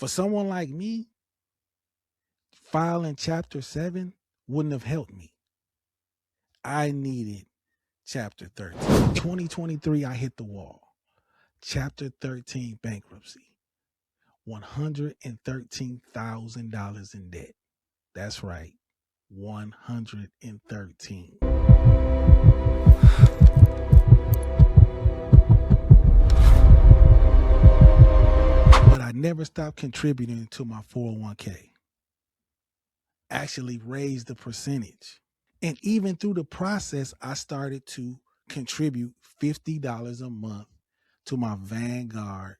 For someone like me, filing Chapter 7 wouldn't have helped me. I needed Chapter 13. 2023, I hit the wall. Chapter 13 bankruptcy. $113,000 in debt. That's right. 113. But I never stopped contributing to my 401k. Actually raised the percentage. And even through the process, I started to contribute $50 a month to my Vanguard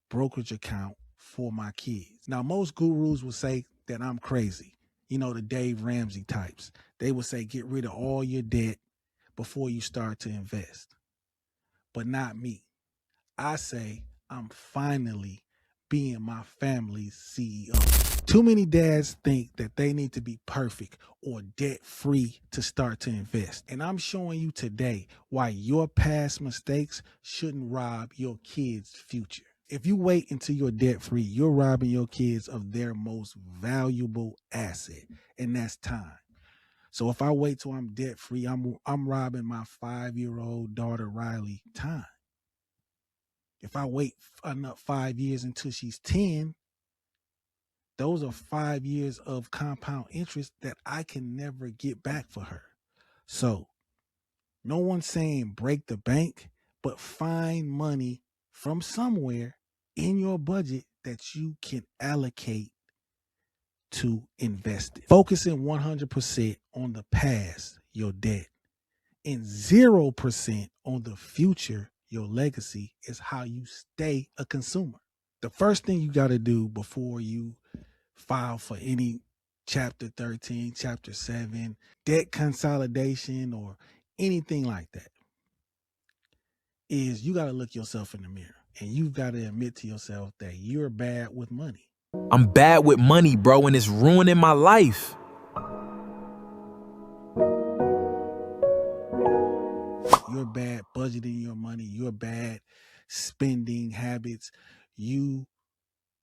brokerage account for my kids. Now, most gurus will say that I'm crazy. You know, the Dave Ramsey types. They would say, get rid of all your debt before you start to invest. But not me. I say, I'm finally being my family's CEO. Too many dads think that they need to be perfect or debt-free to start to invest. And I'm showing you today why your past mistakes shouldn't rob your kids' future. If you wait until you're debt-free, you're robbing your kids of their most valuable asset, and that's time. So if I wait till I'm debt-free, I'm robbing my 5-year-old daughter Riley time. If I wait enough 5 years until she's 10, those are 5 years of compound interest that I can never get back for her. So no one's saying break the bank, but find money from somewhere in your budget that you can allocate to invest it. Focusing 100% on the past, your debt, and 0% on the future, your legacy, is how you stay a consumer. The first thing you got to do before you file for any Chapter 13, Chapter 7, debt consolidation, or anything like that, is you got to look yourself in the mirror and you've got to admit to yourself that you're bad with money. I'm bad with money, bro, and it's ruining my life. You're bad budgeting your money. You're bad spending habits. You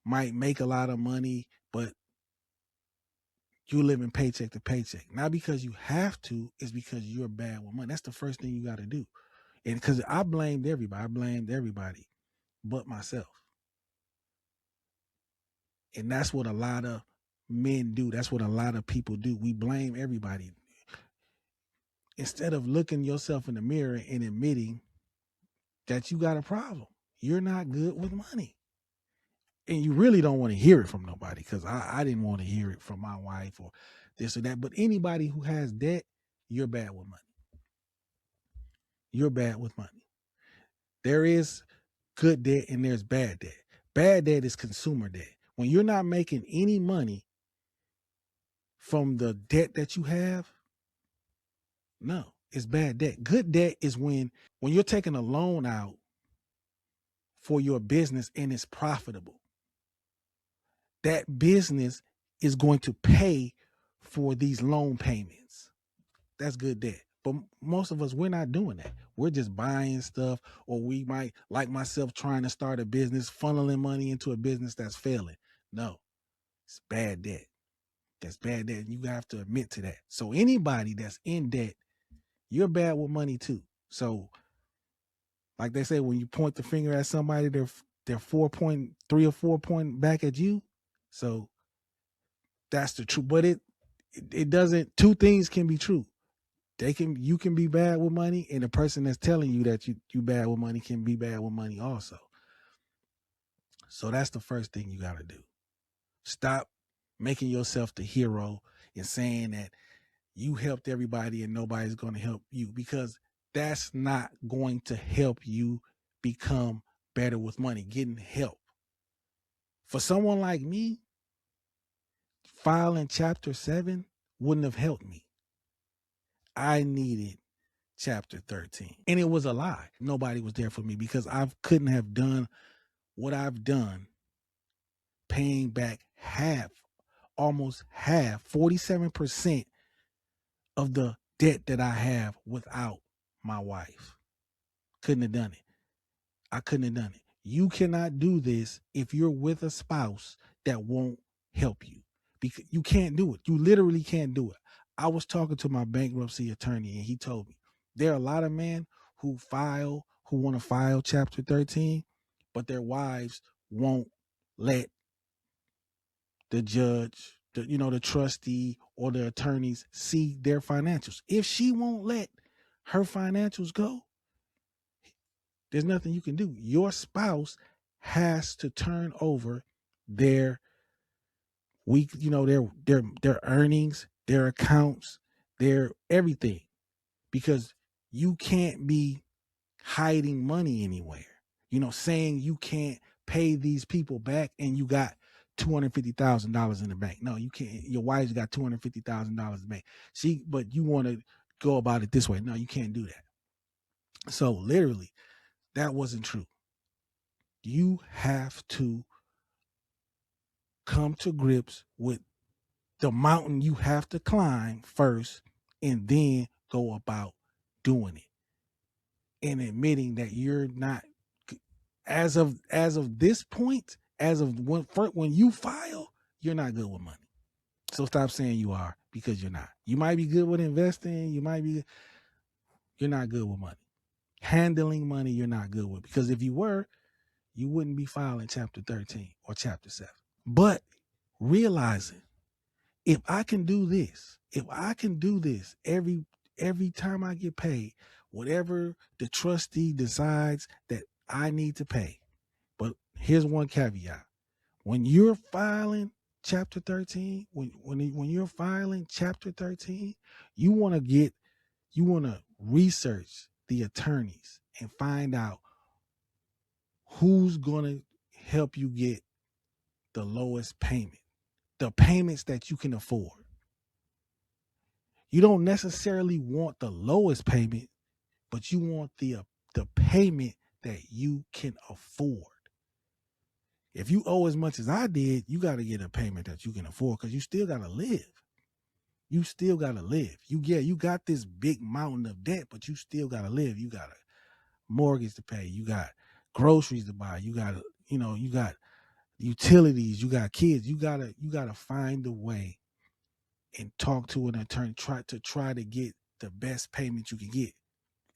might make a lot of money, but you living paycheck to paycheck. Not because you have to, it's because you're bad with money. That's the first thing you got to do. And because I blamed everybody but myself. And that's what a lot of men do. That's what a lot of people do. We blame everybody. Instead of looking yourself in the mirror and admitting that you got a problem. You're not good with money. And you really don't want to hear it from nobody, because I didn't want to hear it from my wife or this or that. But anybody who has debt, you're bad with money. You're bad with money. There is good debt and there's bad debt. Bad debt is consumer debt. When you're not making any money from the debt that you have, no, it's bad debt. Good debt is when you're taking a loan out for your business and it's profitable. That business is going to pay for these loan payments. That's good debt. But most of us, we're not doing that. We're just buying stuff, or we might, like myself, trying to start a business, funneling money into a business that's failing. No, it's bad debt. That's bad debt. You have to admit to that. So anybody that's in debt, you're bad with money too. So like they say, when you point the finger at somebody, they're 3 or 4 point back at you. So that's the truth. But it doesn't, two things can be true. You can be bad with money, and the person that's telling you that you bad with money can be bad with money also. So that's the first thing you got to do. Stop making yourself the hero and saying that you helped everybody and nobody's going to help you, because that's not going to help you become better with money, getting help. For someone like me, filing Chapter 7 wouldn't have helped me. I needed Chapter 13. And it was a lie. Nobody was there for me, because I couldn't have done what I've done, paying back almost half, 47% of the debt that I have without my wife. Couldn't have done it. I couldn't have done it. You cannot do this if you're with a spouse that won't help you, because you can't do it. You literally can't do it. I was talking to my bankruptcy attorney and he told me there are a lot of men who want to file chapter 13, but their wives won't let the judge, the trustee or the attorneys see their financials. If she won't let her financials go, there's nothing you can do. Your spouse has to turn over their week, their earnings, their accounts, their everything, because you can't be hiding money anywhere. Saying you can't pay these people back and you got $250,000 in the bank. No, you can't. Your wife's got $250,000 in the bank. But you want to go about it this way. No, you can't do that. So literally, that wasn't true. You have to come to grips with the mountain you have to climb first, and then go about doing it and admitting that you're not, as of this point, as of when you file, you're not good with money. So stop saying you are, because you're not. You might be good with investing, you're not good with money. Handling money, you're not good with, because if you were, you wouldn't be filing chapter 13 or chapter 7. But realizing, if I can do this, every time I get paid, whatever the trustee decides that I need to pay. But here's one caveat. When you're filing chapter 13, when you're filing chapter 13, you want to research the attorneys and find out who's going to help you get the lowest payment, the payments that you can afford. You don't necessarily want the lowest payment, but you want the payment that you can afford. If you owe as much as I did, you got to get a payment that you can afford, because you still got to live. You still got to live. You got this big mountain of debt, but you still got to live. You got a mortgage to pay. You got groceries to buy. You got you got utilities. You got kids. You gotta find a way and talk to an attorney. Try to get the best payment you can get.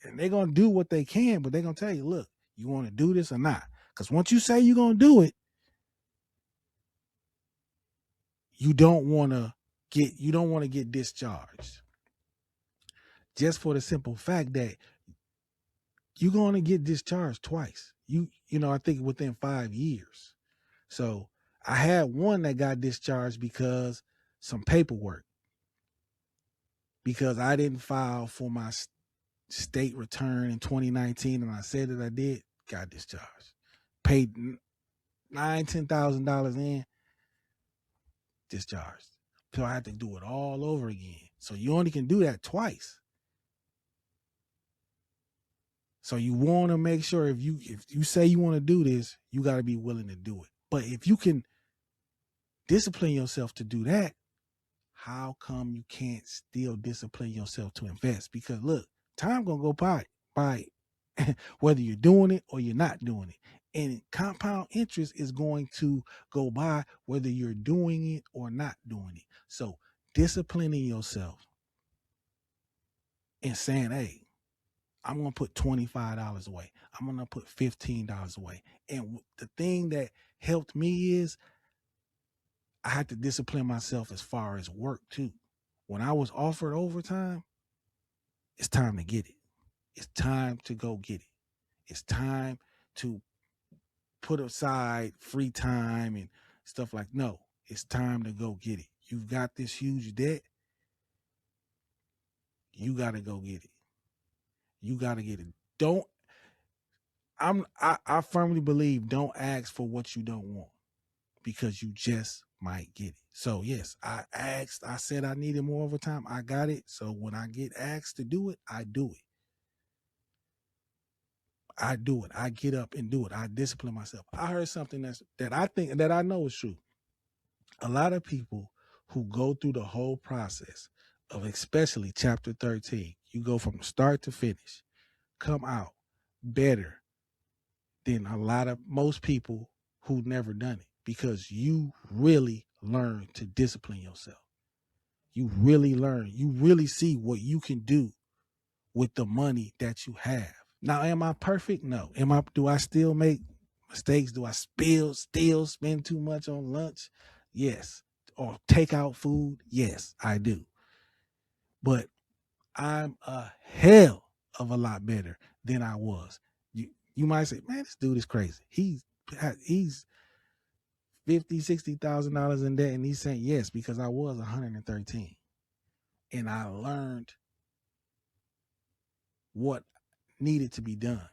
And they're gonna do what they can, but they're gonna tell you, look, you want to do this or not? Because once you say you're gonna do it, you don't want to get discharged. Just for the simple fact that you're going to get discharged twice. I think within 5 years. So I had one that got discharged because some paperwork, because I didn't file for my state return in 2019, and I said that I did, got discharged. Paid $10,000 in, discharged. So I had to do it all over again. So you only can do that twice. So you want to make sure, if you say you want to do this, you got to be willing to do it. But if you can discipline yourself to do that, how come you can't still discipline yourself to invest? Because look, time gonna go by whether you're doing it or you're not doing it. And compound interest is going to go by whether you're doing it or not doing it. So disciplining yourself and saying, hey, I'm going to put $25 away. I'm going to put $15 away. And the thing that helped me is I had to discipline myself as far as work too. When I was offered overtime, it's time to get it. It's time to go get it. It's time to put aside free time and stuff like, no, it's time to go get it. You've got this huge debt. You got to go get it. You got to get it. Don't, I firmly believe, don't ask for what you don't want, because you just might get it. So yes, I said I needed more overtime. I got it. So when I get asked to do it, I do it. I do it. I get up and do it. I discipline myself. I heard something that I know is true. A lot of people who go through the whole process of, especially chapter 13, you go from start to finish, come out better than most people who never done it, because you really learn to discipline yourself. You really see what you can do with the money that you have. Now, am I perfect? No. Do I still make mistakes? Do I still spend too much on lunch? Yes. Or take out food? Yes, I do. But I'm a hell of a lot better than I was. You might say, man, this dude is crazy. He's 50, $60,000 in debt, and he's saying yes, because I was 113. And I learned what needed to be done.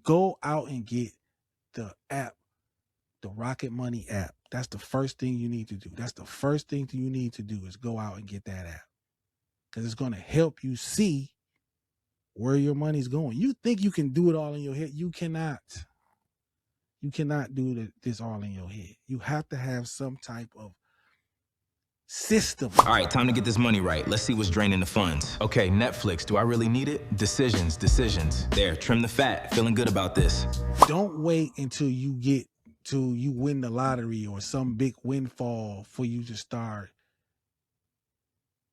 Go out and get the app, the Rocket Money app. That's the first thing you need to do. That's the first thing you need to do, is go out and get that app, because it's going to help you see where your money's going. You think you can do it all in your head. You cannot. You cannot do this all in your head. You have to have some type of system. All right, time to get this money right. Let's see what's draining the funds. Okay, Netflix, do I really need it? Decisions. There, trim the fat. Feeling good about this. Don't wait until you win the lottery or some big windfall for you to start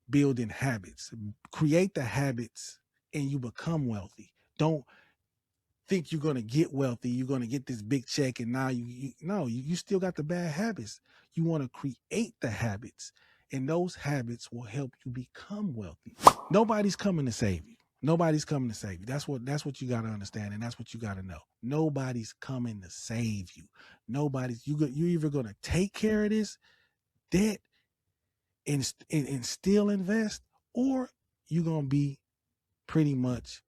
building habits. Create the habits and you become wealthy. Don't think you're going to get wealthy. You're going to get this big check, and now you still got the bad habits. You want to create the habits, and those habits will help you become wealthy. Nobody's coming to save you. Nobody's coming to save you. That's what you got to understand, and that's what you got to know. Nobody's coming to save you. You're either going to take care of this debt and still invest, or you're going to be pretty much,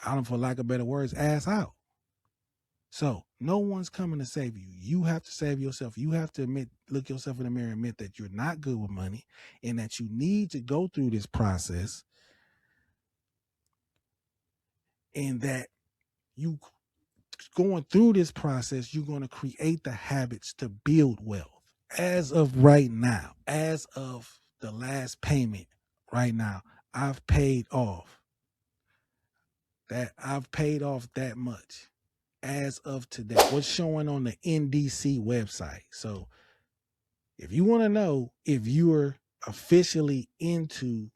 I don't, for lack of better words, ass out. So no one's coming to save you. You have to save yourself. You have to look yourself in the mirror and admit that you're not good with money, and that you need to go through this process, and that you going through this process, you're going to create the habits to build wealth. As of right now, as of the last payment right now, I've paid off that much as of today. What's showing on the NDC website. So if you want to know if you're officially into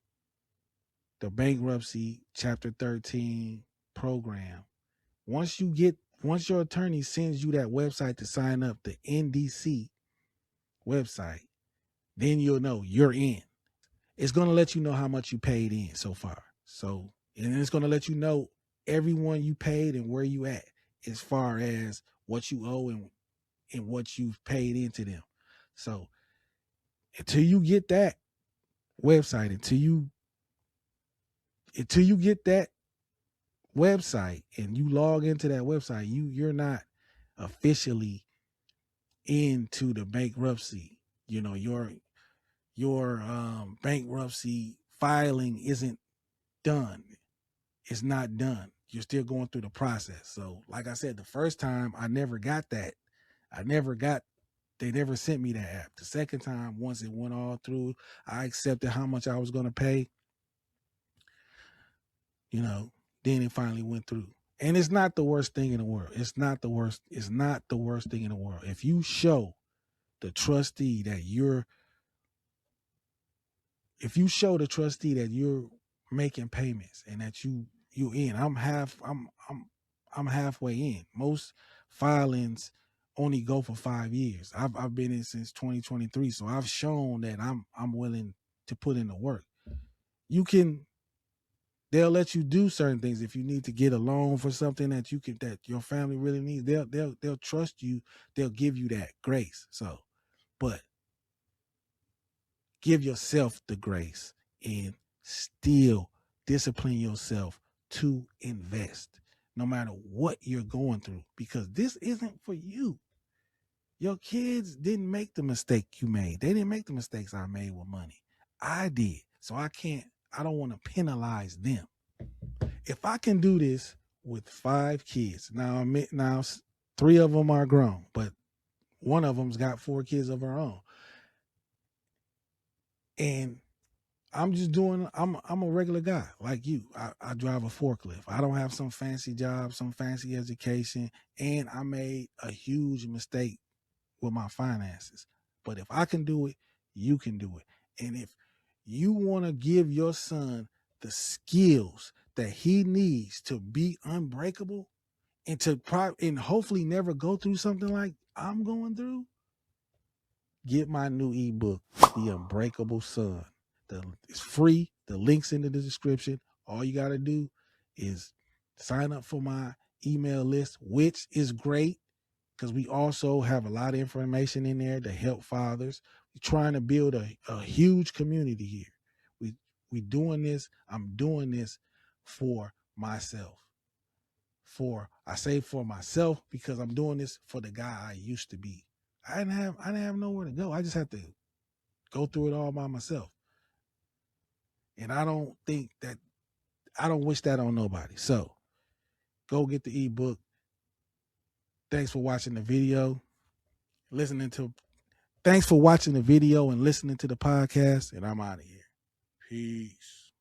the bankruptcy chapter 13 program, once your attorney sends you that website to sign up, the NDC website, then you'll know you're in. It's going to let you know how much you paid in so far. So, and it's going to let you know everyone you paid and where you at as far as what you owe and what you've paid into them. So until you get that website, until you get that website and you log into that website, you're not officially into the bankruptcy. Your bankruptcy filing isn't done. It's not done. You're still going through the process. So like I said, the first time I never got that. They never sent me that app. The second time, once it went all through, I accepted how much I was going to pay. Then it finally went through. And it's not the worst thing in the world. It's not the worst thing in the world. If you show the trustee that you're making payments and that you in, I'm halfway in. Most filings only go for 5 years. I've been in since 2023, so I've shown that I'm willing to put in the work. They'll let you do certain things. If you need to get a loan for something that your family really needs, they'll trust you. They'll give you that grace. So, but give yourself the grace and still discipline yourself to invest, no matter what you're going through, because this isn't for you. Your kids didn't make the mistake you made. They didn't make the mistakes I made with money. I did. So I don't want to penalize them. If I can do this with 5 kids, now 3 of them are grown, but one of them's got 4 kids of her own. And I'm just doing. I'm a regular guy like you. I drive a forklift. I don't have some fancy job, some fancy education, and I made a huge mistake with my finances. But if I can do it, you can do it. And if you want to give your son the skills that he needs to be unbreakable and and hopefully never go through something like I'm going through, get my new ebook, The Unbreakable Son. It's free. The link's in the description. All you got to do is sign up for my email list, which is great because we also have a lot of information in there to help fathers. We're trying to build a huge community here. We doing this. I'm doing this for myself. I say for myself because I'm doing this for the guy I used to be. I didn't have nowhere to go. I just had to go through it all by myself. And I don't wish that on nobody. So go get the ebook. Thanks for watching the video. Thanks for watching the video and listening to the podcast. And I'm out of here. Peace.